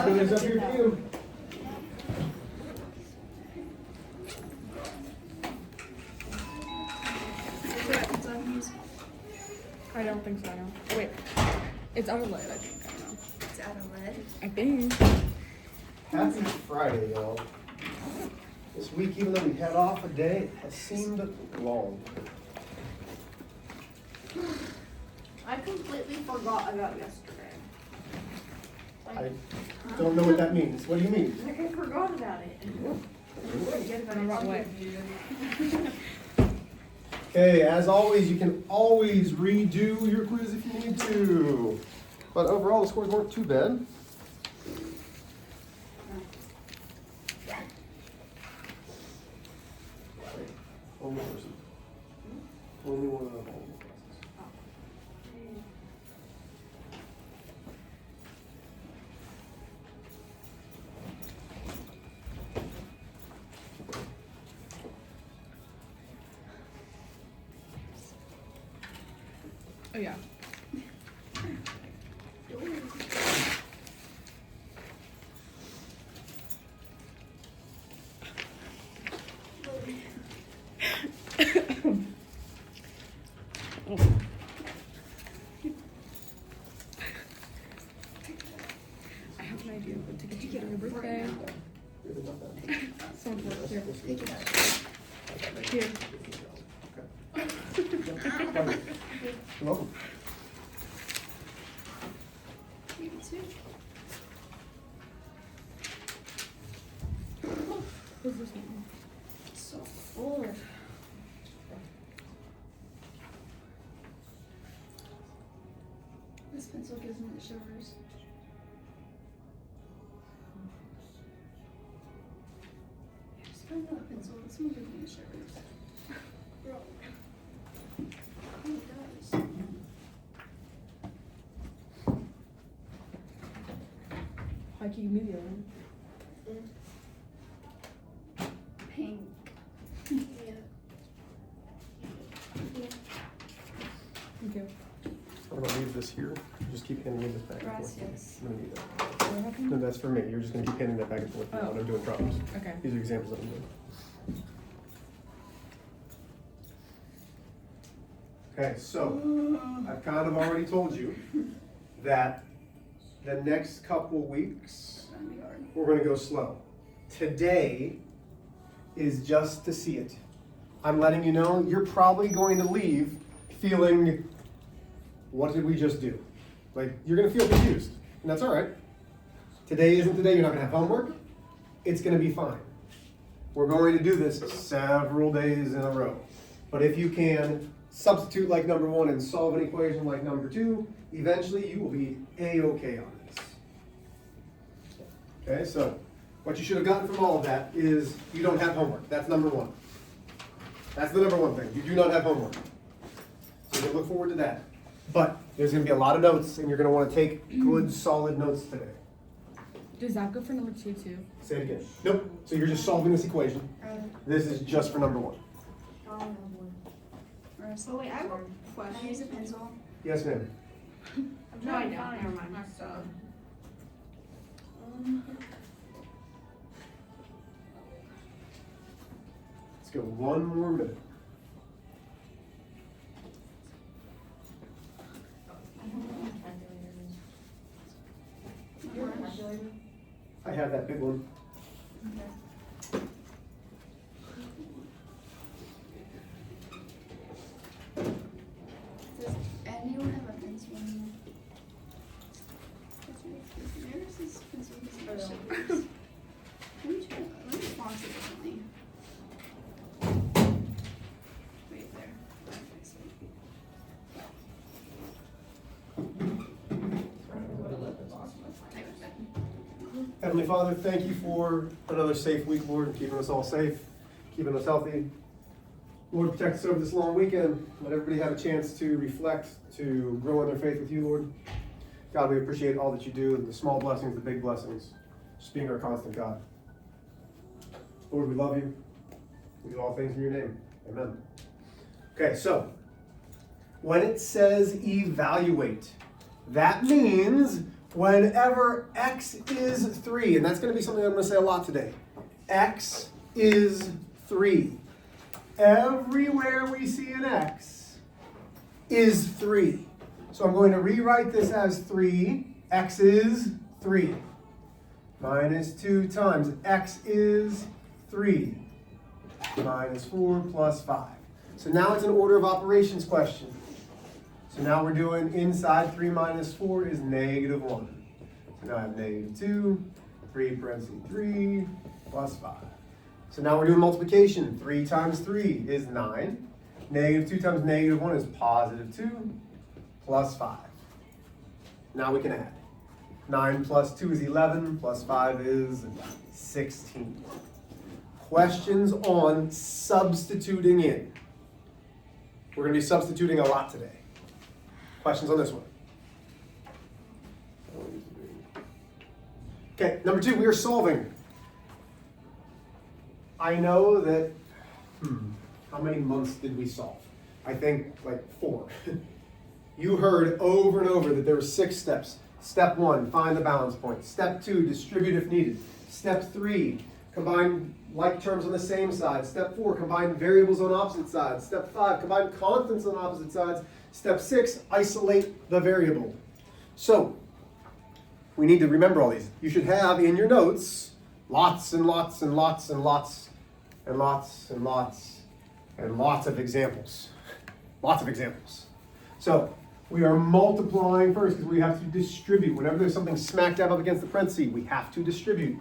Calculator's up here for you. I don't think so, I know. Oh, wait. It's out of lead, I think. I know. It's out of lead. I think. Happy Friday, y'all. This week, even though we had off a day, it has seemed long. I completely forgot about yesterday. I don't know what that means. What do you mean? Like I forgot about it. Forget about In the wrong way. Okay, as always, you can always redo your quiz if you need to. But overall, the scores weren't too bad. Only person. Only one of all the classes. Oh, yeah. I have an idea what to get you for your birthday. Someone's work here. Here. You're welcome. What's this one? So full. This pencil gives me the shivers. Just find another pencil. This one gives me the shivers. Bro. Oh, it does. Why can't you move the other one? Pink. Yeah. Thank you. I'm gonna leave this here. Just keep handing me this back and forth. Gracias. I'm gonna need that. What happened? No, that's for me. You're just gonna keep handing that back and forth Oh. when I'm doing problems. Okay. These are examples that I'm doing. Okay, so I've kind of already told you that the next couple weeks It's gonna be hard. we're gonna go slow. Today is just to see it. I'm letting you know you're probably going to leave feeling, what did we just do? Like, you're gonna feel confused, and that's all right. Today isn't the day you're not gonna have homework. It's gonna be fine. We're going to do this several days in a row. But if you can substitute like number one and solve an equation like number two, eventually you will be A-okay on this. Okay, so what you should have gotten from all of that is you don't have homework. That's number one. That's the number one thing. You do not have homework. So you can look forward to that. But there's going to be a lot of notes, and you're going to want to take good, solid notes today. Does that go for number two, too? Say it again. Nope. So you're just solving this equation. This is just for number one. Oh wait, I have a question. Can I use a pencil? Yes, ma'am. No, I don't. Never mind. Let's go one more minute. I have that big one. Does anyone have a pencil in here? Where is this pencil? Let me font it differently. Right there. Heavenly Father, thank you for another safe week, Lord, and keeping us all safe, keeping us healthy. Lord, protect us over this long weekend. Let everybody have a chance to reflect, to grow in their faith with you, Lord. God, we appreciate all that you do, the small blessings, the big blessings, just being our constant God. Lord, we love you. We do all things in your name. Amen. Okay, so when it says evaluate, that means Whenever x is 3, and that's going to be something I'm going to say a lot today. X is 3. Everywhere we see an x is 3. So I'm going to rewrite this as 3. X is 3. Minus 2 times x is 3. Minus 4 plus 5. So now it's an order of operations question. So now we're doing inside 3 minus 4 is negative 1. So now I have negative 2, 3 parentheses 3, plus 5. So now we're doing multiplication. 3 times 3 is 9. Negative 2 times negative 1 is positive 2, plus 5. Now we can add. 9 plus 2 is 11, plus 5 is 16. Questions on substituting in. We're going to be substituting a lot today. Questions on this one? Okay, number 2, we are solving. I know that, how many months did we solve? I think like 4. You heard over and over that there were 6 steps. Step 1, find the balance point. Step 2, distribute if needed. Step 3, combine like terms on the same side. Step 4, combine variables on opposite sides. Step 5, combine constants on opposite sides. Step 6, isolate the variable. So, we need to remember all these. You should have in your notes lots and lots and lots and lots and lots and lots and lots of examples. Lots of examples. So, we are multiplying first because we have to distribute. Whenever there's something smack dab up against the parentheses, we have to distribute.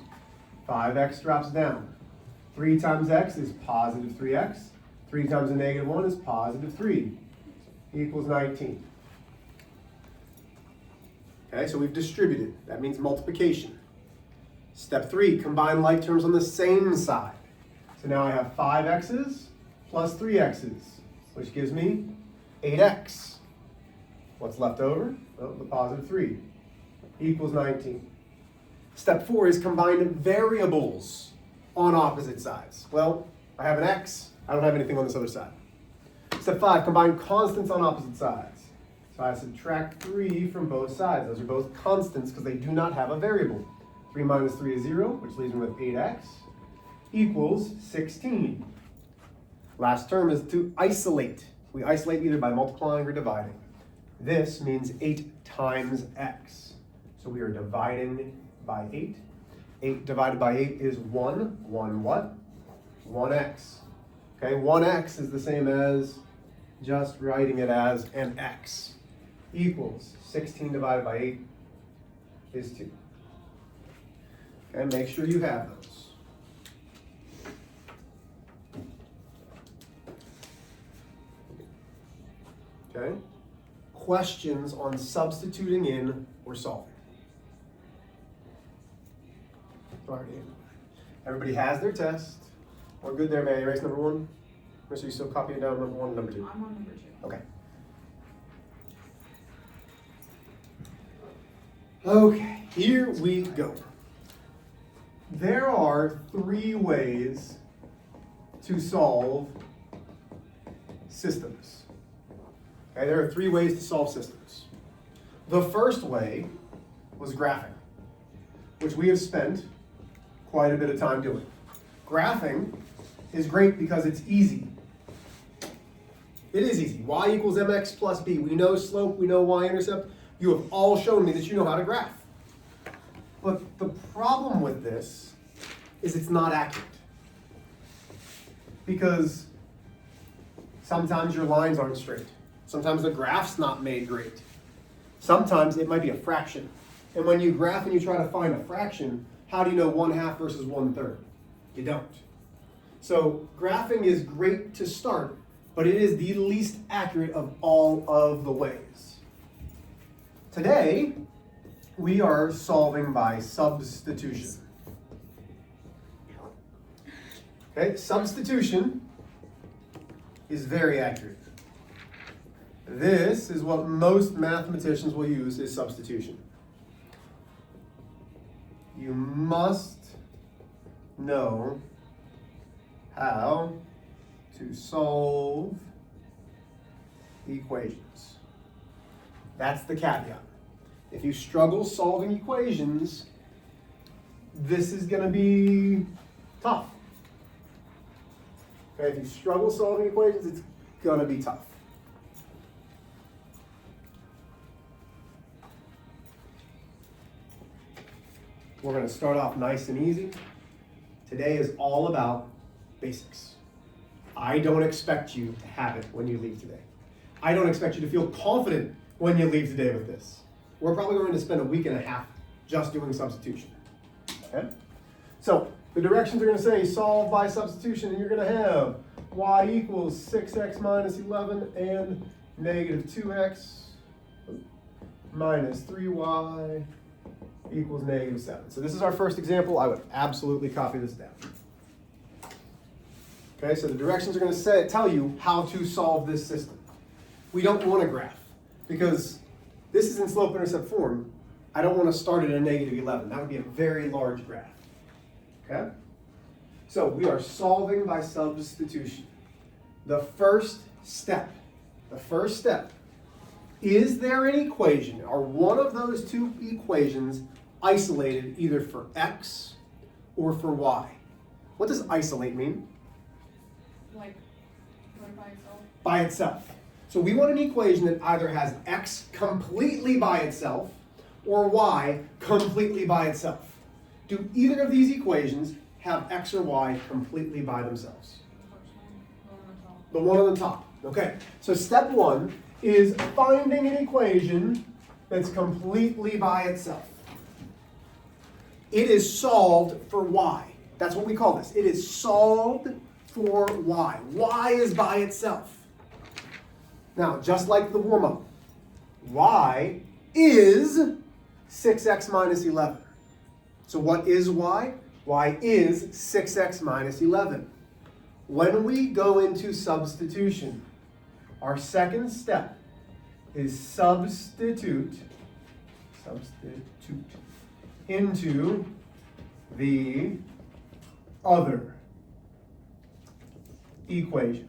5x drops down. 3 times x is positive 3x. 3 times a negative 1 is positive 3. Equals 19. Okay, so we've distributed. That means multiplication. Step 3, combine like terms on the same side. So now I have 5x's plus 3x's, which gives me 8x. What's left over? Well, the positive 3 equals 19. Step 4 is combine variables on opposite sides. Well, I have an x. I don't have anything on this other side. Step 5, combine constants on opposite sides. So I subtract 3 from both sides. Those are both constants because they do not have a variable. 3 minus 3 is 0, which leaves me with 8x equals 16. Last term is to isolate. We isolate either by multiplying or dividing. This means 8 times x. So we are dividing by 8. 8 divided by 8 is 1. 1 what? 1x. Okay, 1x is the same as just writing it as an x. Equals 16 divided by 8 is 2. Okay, make sure you have those. Okay? Questions on substituting in or solving. Everybody has their test. We're good there, man. Erase number 1. Or so you still copying down number 1 and number 2? I'm on number 2. Okay. Okay, here we go. There are 3 ways to solve systems. Okay, there are 3 ways to solve systems. The first way was graphing, which we have spent quite a bit of time doing. Graphing is great because it's easy. It is easy. Y equals mx plus b. We know slope, we know y-intercept. You have all shown me that you know how to graph. But the problem with this is it's not accurate. Because sometimes your lines aren't straight. Sometimes the graph's not made great. Sometimes it might be a fraction. And when you graph and you try to find a fraction, how do you know 1/2 versus 1/3? You don't. So graphing is great to start, but it is the least accurate of all of the ways. Today, we are solving by substitution. Okay, substitution is very accurate. This is what most mathematicians will use is substitution. You must know how to solve equations. That's the caveat. If you struggle solving equations, this is going to be tough. Okay, if you struggle solving equations, it's going to be tough. We're going to start off nice and easy. Today is all about basics. I don't expect you to have it when you leave today. I don't expect you to feel confident when you leave today with this. We're probably going to spend a week and a half just doing substitution. Okay? So the directions are going to say solve by substitution, and you're going to have y equals 6x minus 11 and negative 2x minus 3y equals negative 7. So this is our first example. I would absolutely copy this down. Okay, so the directions are going to tell you how to solve this system. We don't want a graph because this is in slope-intercept form. I don't want to start at a negative 11. That would be a very large graph. Okay? So we are solving by substitution. The first step, is there an equation? Are one of those two equations isolated either for x or for y? What does isolate mean? Like, what by itself? By itself. So we want an equation that either has x completely by itself or y completely by itself. Do either of these equations have x or y completely by themselves? The one on the top. Okay, so step one is finding an equation that's completely by itself. It is solved for y. That's what we call this. It is solved for y. Y is by itself. Now, just like the warm-up, y is 6x minus 11. So what is y? Y is 6x minus 11. When we go into substitution, our second step is substitute into the other equation.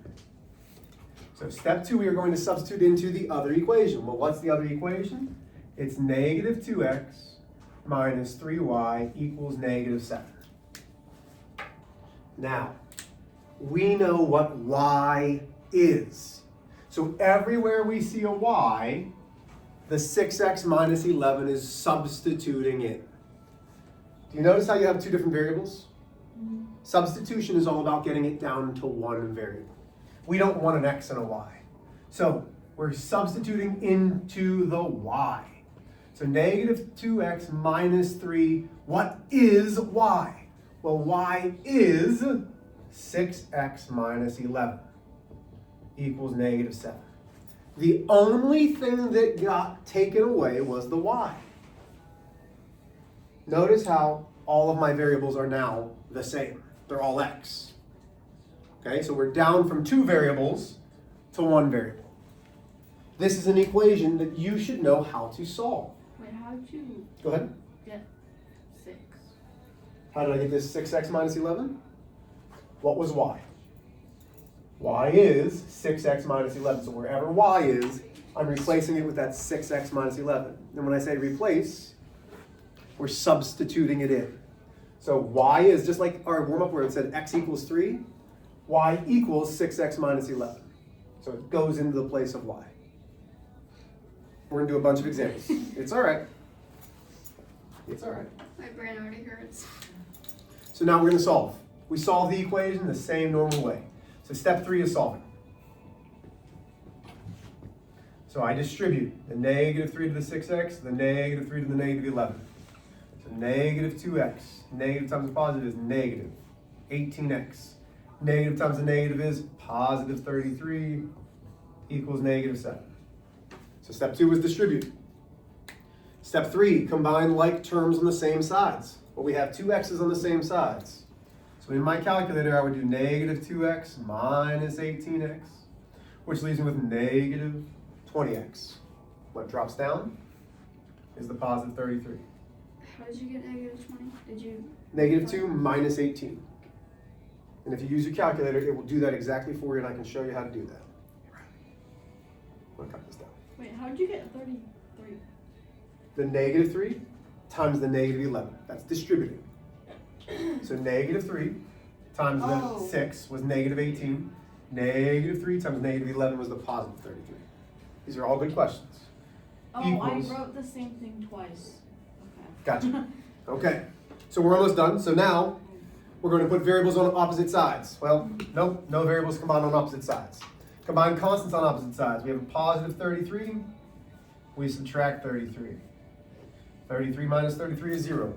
So step two, we are going to substitute into the other equation. Well, what's the other equation? It's negative 2x minus 3y equals negative 7. Now, we know what y is. So everywhere we see a y, the 6x minus 11 is substituting in. Do you notice how you have two different variables? Mm-hmm. Substitution is all about getting it down to one variable. We don't want an x and a y. So we're substituting into the y. So negative 2x minus 3, what is y? Well, y is 6x minus 11 equals negative 7. The only thing that got taken away was the y. Notice how all of my variables are now the same. They're all x. Okay, so we're down from two variables to one variable. This is an equation that you should know how to solve. Wait, how'd you Go ahead. get 6? How did I get this 6x minus 11? What was y? Y is 6x minus 11. So wherever y is, I'm replacing it with that 6x minus 11. And when I say replace, we're substituting it in. So y is just like our warm-up where it said x equals 3. Y equals 6x minus 11. So it goes into the place of y. We're going to do a bunch of examples. It's all right. It's all right. My brain already hurts. So now we're going to solve. We solve the equation the same normal way. So step 3 is solving. So I distribute the negative 3 to the 6x, the negative 3 to the negative 11. So negative 2x, negative times a positive is negative 18x. Negative times a negative is positive 33 equals negative 7. So step 2 is distribute. Step 3, combine like terms on the same sides. Well, we have two x's on the same sides. So in my calculator, I would do negative 2x minus 18x, which leaves me with negative 20x. What drops down is the positive 33. How did you get negative 20? Did you? Negative 2 minus 18. And if you use your calculator, it will do that exactly for you, and I can show you how to do that. I'm going to cut this down. Wait, how did you get 33? the negative 3 times the negative 11. That's distributing. So negative 3 times the 6 was negative 18. Negative 3 times negative 11 was the positive 33. These are all good questions. Oh, Equals. I wrote the same thing twice. Okay. Gotcha. Okay, so we're almost done. So now we're going to put variables on opposite sides. Well, nope, no variables combined on opposite sides. Combine constants on opposite sides. We have a positive 33. We subtract 33. 33 minus 33 is 0.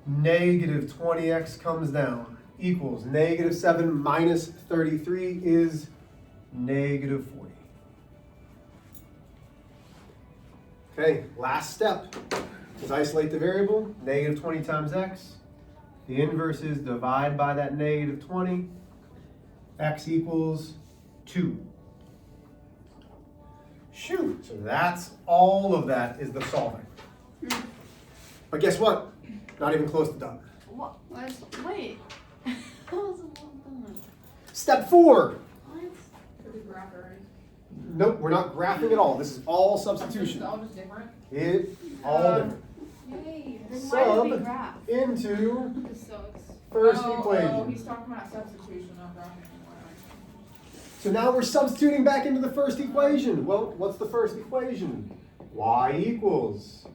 Negative 20x comes down equals negative 7 minus 33 is negative 40. Okay, last step is isolate the variable. Negative 20 times x. The inverse is divide by that negative 20. X equals 2. Shoot, so that's all of that is the solving. But guess what? Not even close to done. What? Wait. That was a long time. Step 4. What? For the graph, right? Nope, we're not graphing at all. This is all substitution. It's all just different. It all different. Yay. Then why did we Sub graph? into This sucks. first Oh, equation. he's talking about substitution, not graphing anymore. So now we're substituting back into the first equation. Well, what's the first equation? Y equals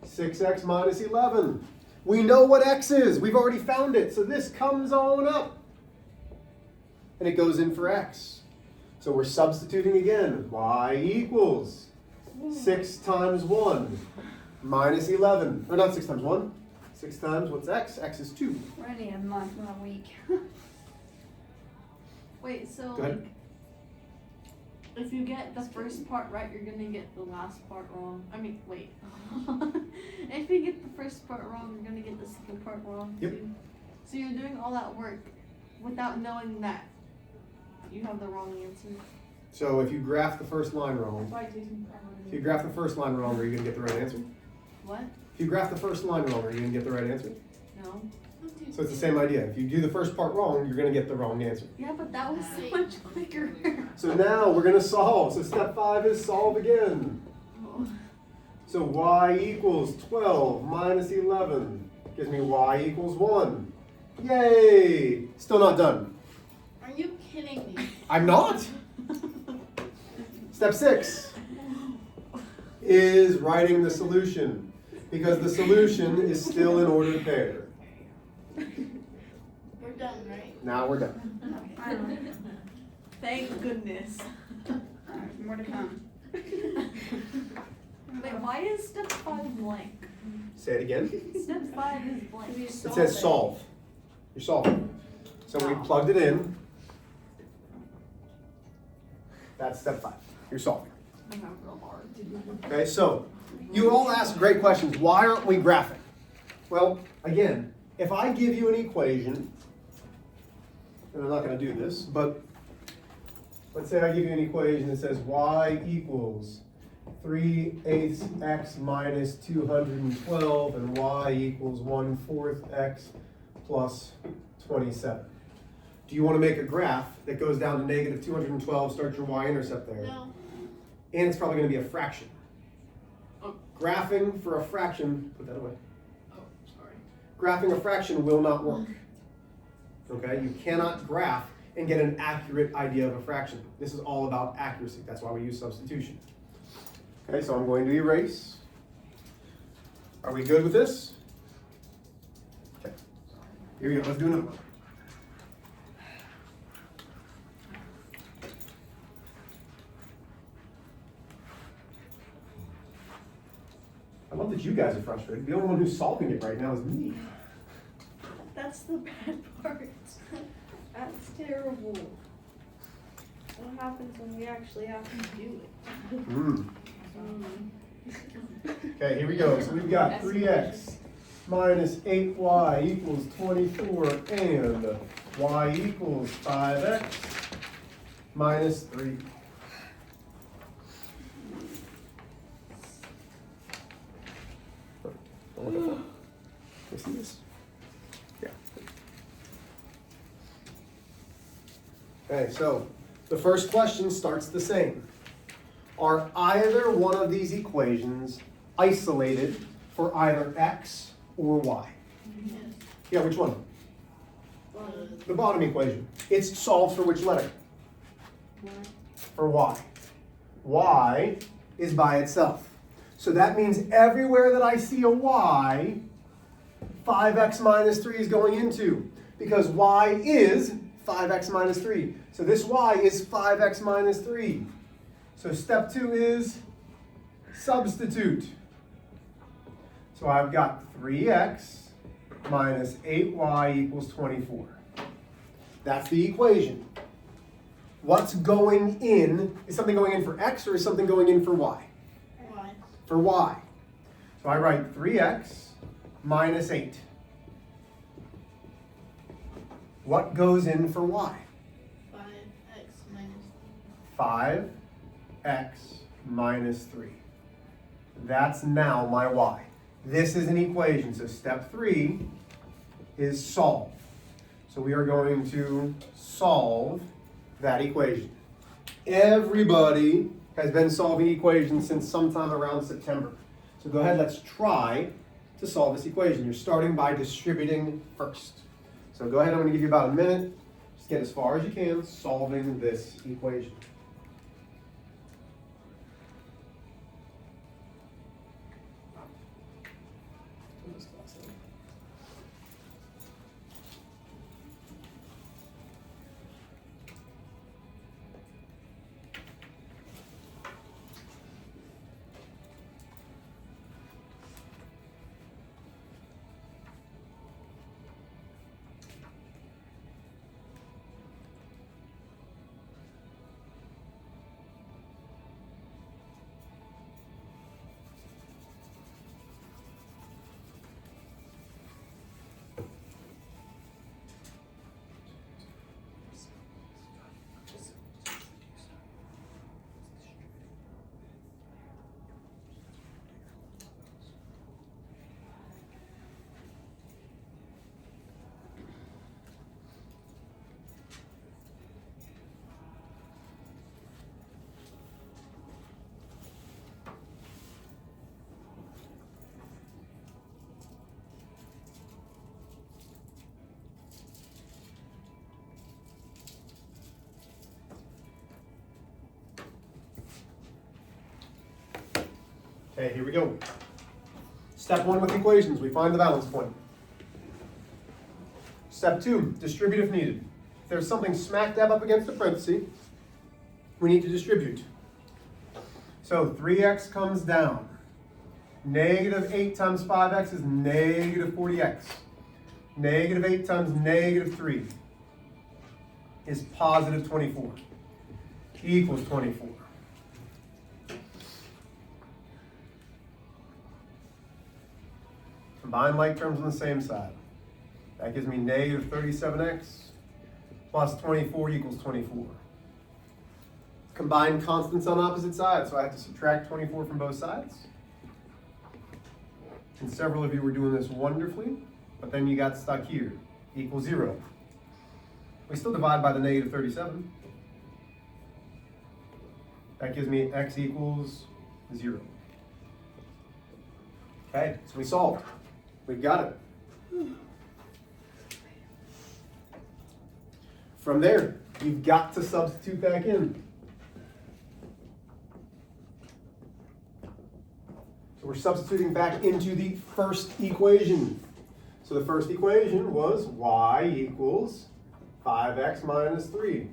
6x minus 11. We know what x is. We've already found it. So this comes on up. And it goes in for x. So we're substituting again. Y equals 6 times 1 minus 11. Or not 6 times 1. 6 times, what's x? X is 2. Already a month, not a week. Wait, so Go ahead. like, if you get the first part right, you're gonna get the last part wrong. I mean, wait. If you get the first part wrong, you're gonna get the second part wrong Yep. too. So you're doing all that work without knowing that you have the wrong answer. So if you graph the first line wrong, That's why it takes me forever to if do you it. graph the first line wrong, are you going to get the right answer? What? If you graph the first line wrong, are you going to get the right answer? No. So it's the same idea. If you do the first part wrong, you're going to get the wrong answer. Yeah, but that was so much quicker. So now we're going to solve. So step 5 is solve again. Oh. So y equals 12 minus 11 gives me y equals 1. Yay! Still not done. Are you kidding me? I'm not. Step 6 is writing the solution because the solution is still in ordered pair. We're done, right? Now we're done. Finally. Thank goodness. There's more to come. Wait, why is step 5 blank? Say it again. Step 5 is blank. It says solve. You're solving. So we plugged it in. That's step 5. You're solving. I'm having real hard. Okay, so you all ask great questions. Why aren't we graphing? Well, again, if I give you an equation, and I'm not going to do this, but let's say I give you an equation that says y equals 3/8 x minus 212 and y equals 1/4 x plus 27. Do you want to make a graph that goes down to negative 212, start your y-intercept there? No. And it's probably going to be a fraction. Oh. Graphing for a fraction, put that away. Oh, sorry. Graphing a fraction will not work. Okay, you cannot graph and get an accurate idea of a fraction. This is all about accuracy. That's why we use substitution. Okay, so I'm going to erase. Are we good with this? Okay, here we go. Let's do another one. I love that you guys are frustrated. The only one who's solving it right now is me. That's the bad part. That's terrible. What happens when we actually have to do it? Okay, here we go. So we've got 3x minus 8y equals 24 and y equals 5x minus 3. Don't look up there. Can you see this? Yeah. Okay, so the first question starts the same. Are either one of these equations isolated for either x or y. Yes. Yeah, which one? The bottom equation. It's solved for which letter? For y. Y is by itself. So that means everywhere that I see a y, 5x minus 3 is going into, because y is 5x minus 3. So this y is 5x minus 3. So step 2 is substitute. So I've got 3x minus 8y equals 24. That's the equation. What's going in? Is something going in for x or is something going in for y? Y. For y. So I write 3x minus 8. What goes in for y? 5x minus 5x minus 3. That's now my y. This is an equation, so step 3 is solve. So we are going to solve that equation. Everybody has been solving equations since sometime around September. So go ahead, let's try to solve this equation. You're starting by distributing first. So go ahead, I'm going to give you about a minute. Just get as far as you can solving this equation. Okay, here we go. Step 1 with equations, we find the balance point. Step 2, distribute if needed. If there's something smack dab up against a parenthesis, we need to distribute. So 3x comes down. Negative 8 times 5x is negative 40x. Negative 8 times negative 3 is positive 24. Equals 24. Combine like terms on the same side. That gives me negative 37x plus 24 equals 24. Combine constants on opposite sides, so I have to subtract 24 from both sides. And several of you were doing this wonderfully, but then you got stuck here. Equals 0. We still divide by the negative 37. That gives me x equals 0. Okay, so we solved. We've got it. From there, you've got to substitute back in. So we're substituting back into the first equation. So the first equation was y equals 5x minus 3.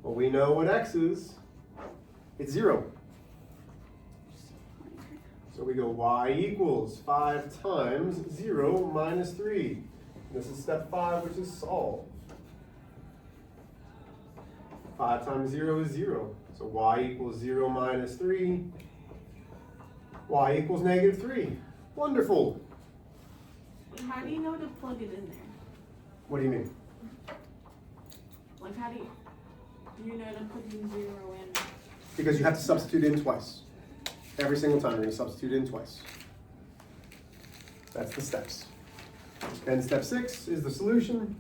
Well, we know what x is. It's 0. So we go y equals 5 times 0 minus 3. This is step 5, which is solve. 5 times 0 is 0. So y equals 0 minus 3. Y equals negative 3. Wonderful. How do you know to plug it in there? What do you mean? Like, how do you know to put the 0 in? Because you have to substitute in twice. Every single time you're going to substitute in twice. That's the steps. And step 6 is the solution,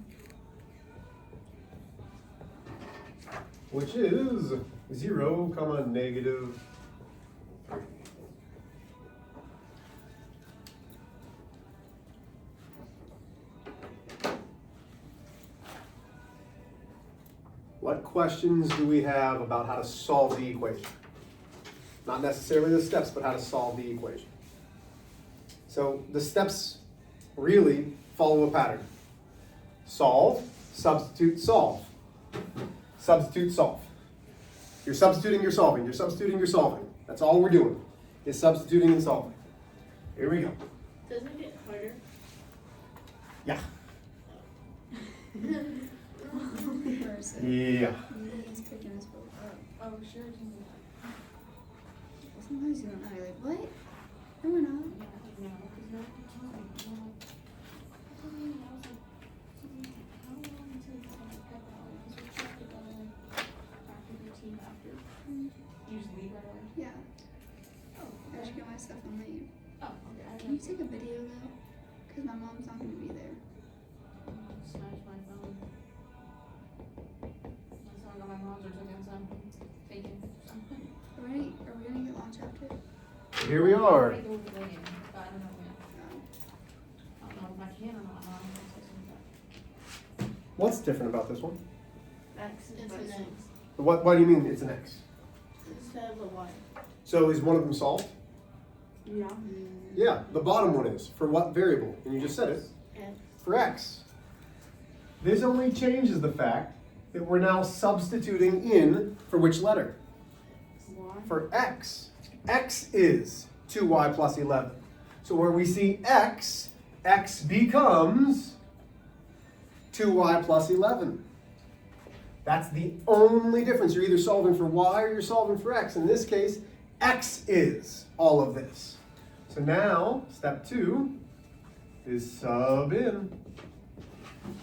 which is 0, negative 3. What questions do we have about how to solve the equation? Not necessarily the steps, but how to solve the equation. So the steps really follow a pattern. Solve, substitute, solve. Substitute, solve. You're substituting, you're solving. You're substituting, you're solving. That's all we're doing, is substituting and solving. Here we go. Doesn't it get harder? Yeah. Versus. Yeah. It's picking us both up. Oh, sure. Sometimes you don't know. You're like, what? No, we're not. Yeah. I should get my stuff and leave. Can you take a video though? Because my mom's not going to be there. Smash my phone. That's how I got my mom's or taking some bacon. Are we going to get lunch after? Here we are. I don't know when. I don't know if I can or not. What's different about this one? X It's an X. What do you mean it's an X? Instead of a Y. So is one of them solved? Yeah. Yeah, the bottom one is. For what variable? And you just said it. X. For X. This only changes the fact that we're now substituting in for which letter? Y. For X. X is 2y plus 11. So where we see X, X becomes 2y plus 11. That's the only difference. You're either solving for y or you're solving for x. In this case, x is all of this. So now, step 2 is sub in.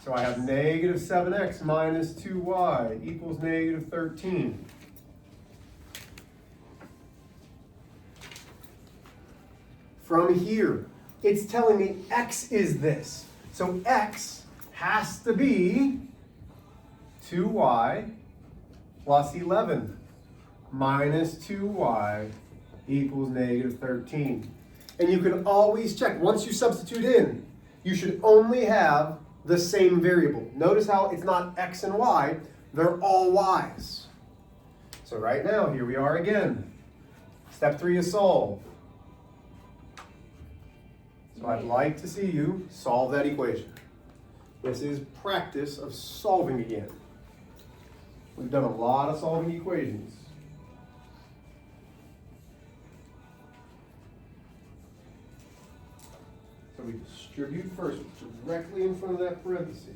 So I have negative 7x minus 2y equals negative 13. From here, it's telling me x is this. So x has to be 2y plus 11 minus 2y equals negative 13. And you can always check, once you substitute in, you should only have the same variable. Notice how it's not x and y, they're all y's. So right now, here we are again. Step 3 is solve. So I'd like to see you solve that equation. This is practice of solving again. We've done a lot of solving equations. So we distribute first, directly in front of that parenthesis.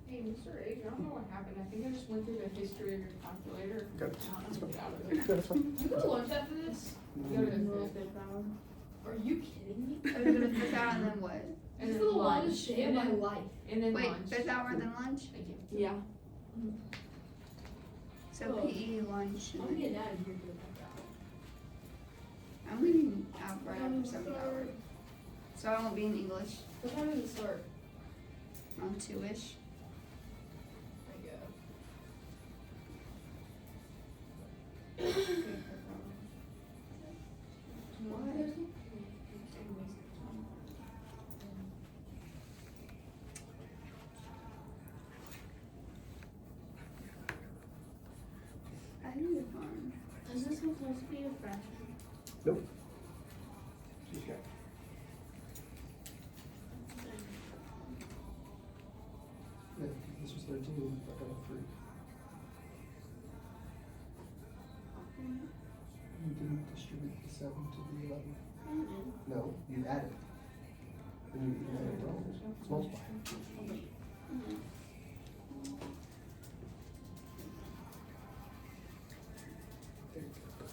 Hey, Mr. H, I don't know what happened. I think I just went through the history of your calculator. Okay. I don't know what out of it. That's fine. You go to lunch after this? You go to the fifth hour. Are you kidding me? Are we going to fifth hour and then what? And This is then the lunch. longest day of And my then, life. and then Wait, lunch. fifth hour and then lunch? Thank you. Yeah. So Oh. PE, lunch, and I'm then getting out of here for the fifth hour. I'm leaving out right What time after does it 7th hour. start? So I won't be in English What time does it start? on 2-ish. I go. I need a farm. Does this supposed to be a fraction? Nope. She's got. Yeah, this was 13, but I got 3. You didn't distribute the 7 to the 11. No, you added. And you added it wrong. It's multiply. There you go.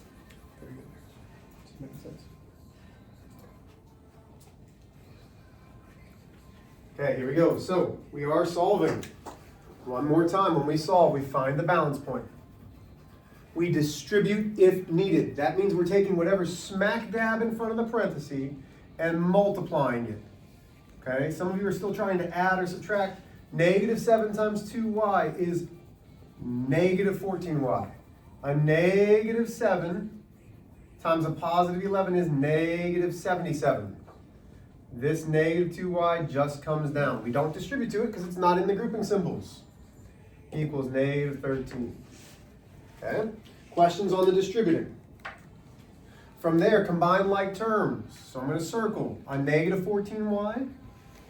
Very good. Does it make sense? Okay, here we go. So we are solving. One more time, when we solve, we find the balance point. We distribute if needed. That means we're taking whatever smack dab in front of the parenthesis and multiplying it. Okay, some of you are still trying to add or subtract. Negative 7 times 2y is negative 14y. A negative 7 times a positive 11 is negative 77. This negative 2y just comes down. We don't distribute to it because it's not in the grouping symbols. Equals negative 13. Okay? Questions on the distributing. From there, combine like terms. So I'm going to circle a negative 14y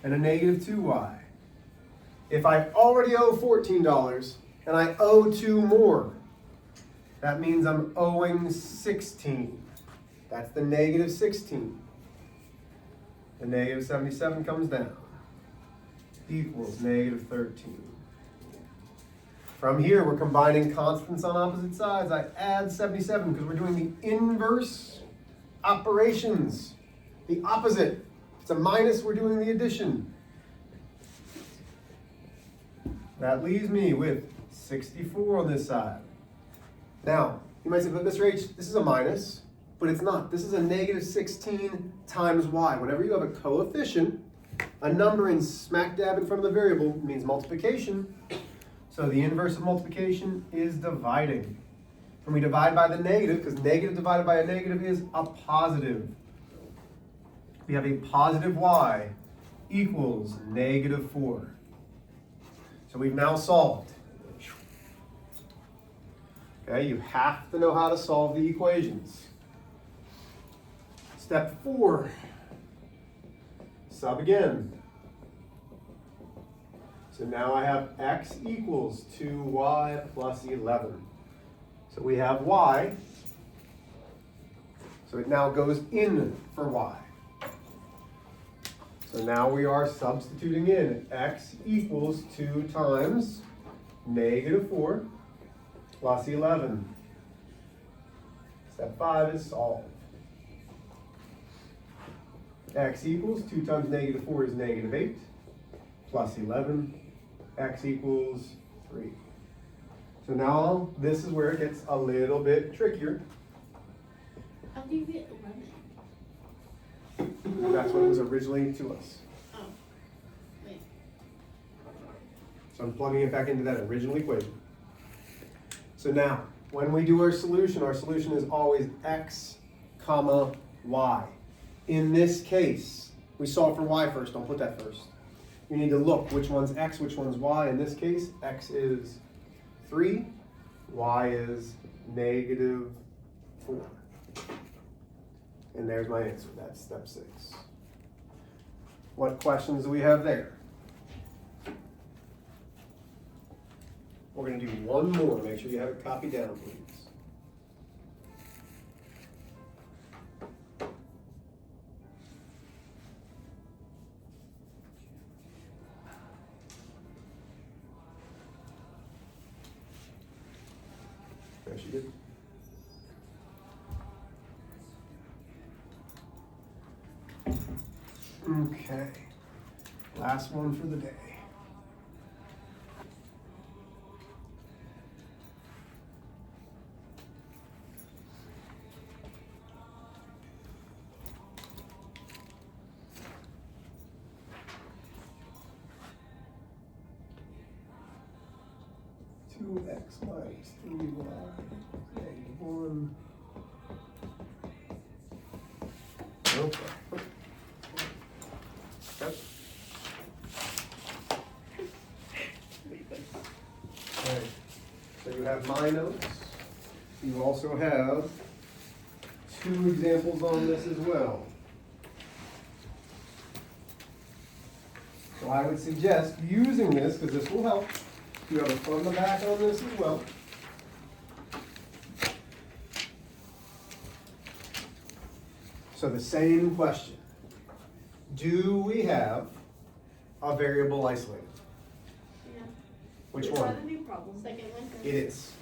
and a negative 2y. If I already owe $14 and I owe 2 more, that means I'm owing 16. That's the negative 16. The negative 77 comes down. Equals negative 13. From here, we're combining constants on opposite sides. I add 77 because we're doing the inverse operations. The opposite. If it's a minus, we're doing the addition. That leaves me with 64 on this side. Now, you might say, but Mr. H, this is a minus, but it's not. This is a negative 16 times y. Whenever you have a coefficient, a number in smack dab in front of the variable means multiplication. So the inverse of multiplication is dividing. And we divide by the negative, because negative divided by a negative is a positive. We have a positive y equals negative 4. So we've now solved. Okay, you have to know how to solve the equations. Step 4, sub again. So now I have x equals 2y plus 11. So we have y. So it now goes in for y. So now we are substituting in x equals 2 times negative 4 plus 11. Step 5 is solve. X equals 2 times negative 4 is negative 8 plus 11. X equals 3. So now this is where it gets a little bit trickier. How do you get 11? That's what it was originally to us. Oh, wait. So I'm plugging it back into that original equation. So now, when we do our solution is always x, comma, y. In this case, we solve for y first. Don't put that first. You need to look which one's x, which one's y. In this case, x is 3, y is negative 4. And there's my answer. That's step 6. What questions do we have there? We're going to do one more. Make sure you have it copied down, please. There she did. Okay. Last one for the day. X minus 3y, negative 1. Okay. Yep. Okay. So you have my notes. You also have 2 examples on this as well. So I would suggest using this, because this will help. You have a front and the back on this as well. So the same question. Do we have a variable isolated? Yeah. Which Is one? that a new problem? Second one? It is.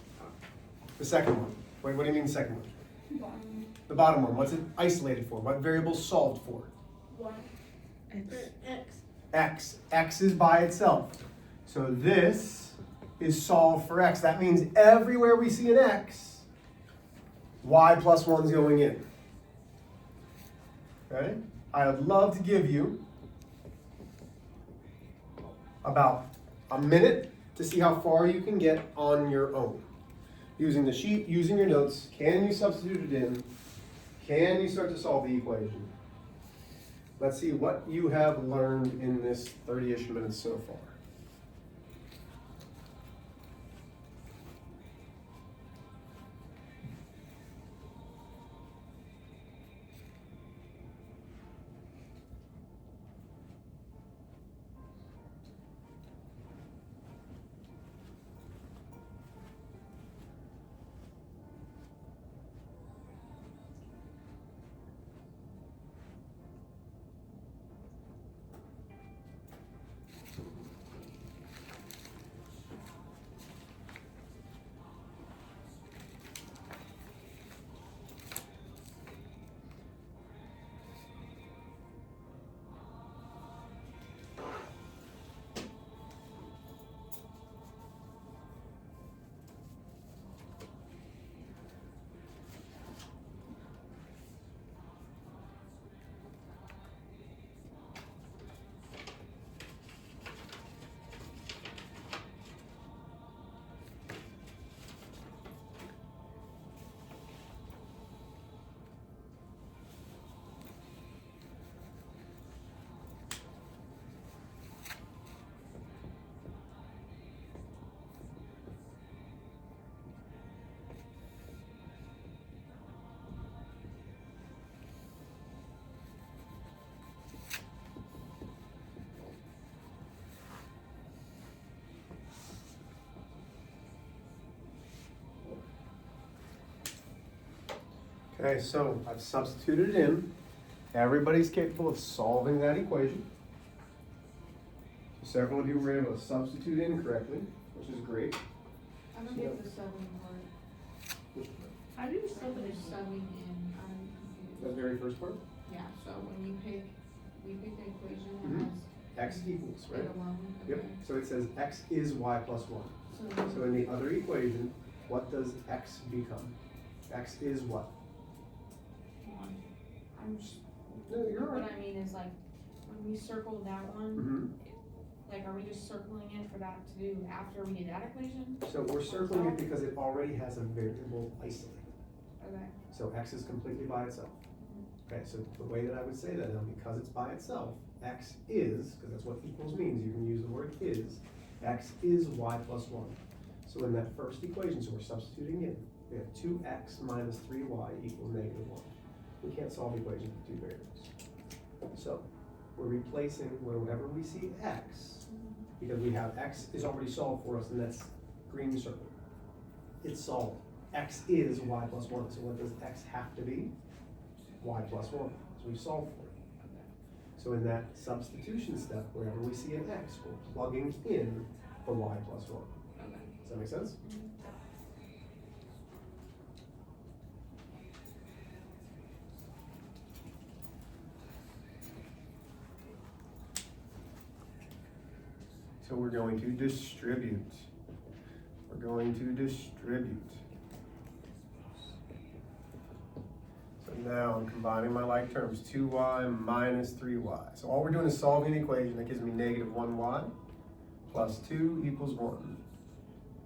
The second one. Wait, what do you mean the second one? Bottom. The bottom one. What's it isolated for? What variable solved for? Y. X. X. x. X is by itself. So this is solved for x. That means everywhere we see an x, y plus 1 is going in. Okay? I would love to give you about a minute to see how far you can get on your own. Using the sheet, using your notes, can you substitute it in? Can you start to solve the equation? Let's see what you have learned in this 30-ish minutes so far. Okay, so I've substituted it in. Everybody's capable of solving that equation. Several of you were able to substitute in correctly, which is great. I don't get the subbing part. How do you So there's subbing in, I'm The confused. very first part? Yeah, so when we pick the equation Mhm. that X equals, has right? it alone, Yep, okay. so it says x is y plus 1. So in the other equation, what does x become? X is what? One. I'm just, No, you're all what right. I mean is like, when we circled that one, Mm-hmm. like, are we just circling it for that to do after we get that equation? So we're circling it because it already has a variable isolated. Okay. So x is completely by itself. Okay, so the way that I would say that now, because it's by itself, x is, because that's what equals means, you can use the word is, x is y plus 1. So in that first equation, so we're substituting in, we have 2x minus 3y equals negative 1. We can't solve equations with two variables. So we're replacing wherever we see x, because we have x is already solved for us, and that's green circle. It's solved. X is y plus 1. So what does x have to be? Y plus 1. So we've solved for it. So in that substitution step, wherever we see an x, we're plugging in the y plus 1. Okay. Does that make sense? So we're going to distribute. We're going to distribute. So now I'm combining my like terms, 2y minus 3y. So all we're doing is solving the equation that gives me negative 1y plus 2 equals 1.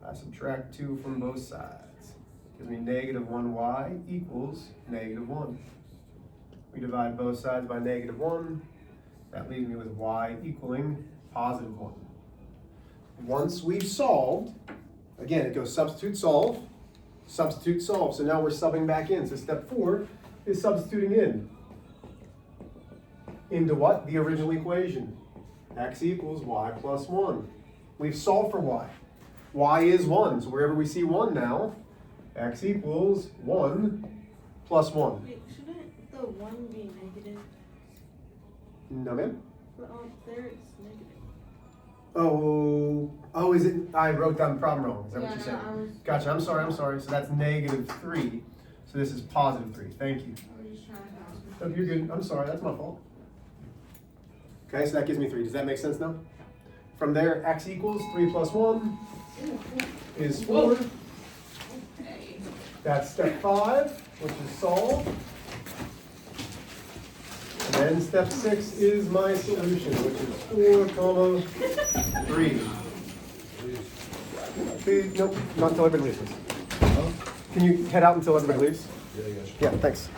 I subtract 2 from both sides. Gives me negative 1y equals negative 1. We divide both sides by negative 1. That leaves me with y equaling positive 1. Once we've solved, again, it goes substitute, solve, substitute, solve. So now we're subbing back in. So step 4 is substituting in. Into what? The original equation. X equals y plus 1. We've solved for y. Y is 1. So wherever we see 1 now, x equals 1 plus 1. Wait, shouldn't the 1 be negative? No, ma'am? But up there it's negative. Oh, is it? I wrote down the problem wrong. Is that what Yeah, you no, said? I was. Gotcha, I'm sorry. So that's negative 3. So this is positive 3. Thank you. I was just trying to ask. Oh, you're good. I'm sorry, that's my fault. Okay, so that gives me 3. Does that make sense now? From there, x equals 3 plus 1 is 4. That's step 5, which is solve. And then step 6 is my solution, which is 4, comma 3. Please, nope, not until everybody leaves. Can you head out until everybody leaves? Yeah, I got you. Yeah, thanks.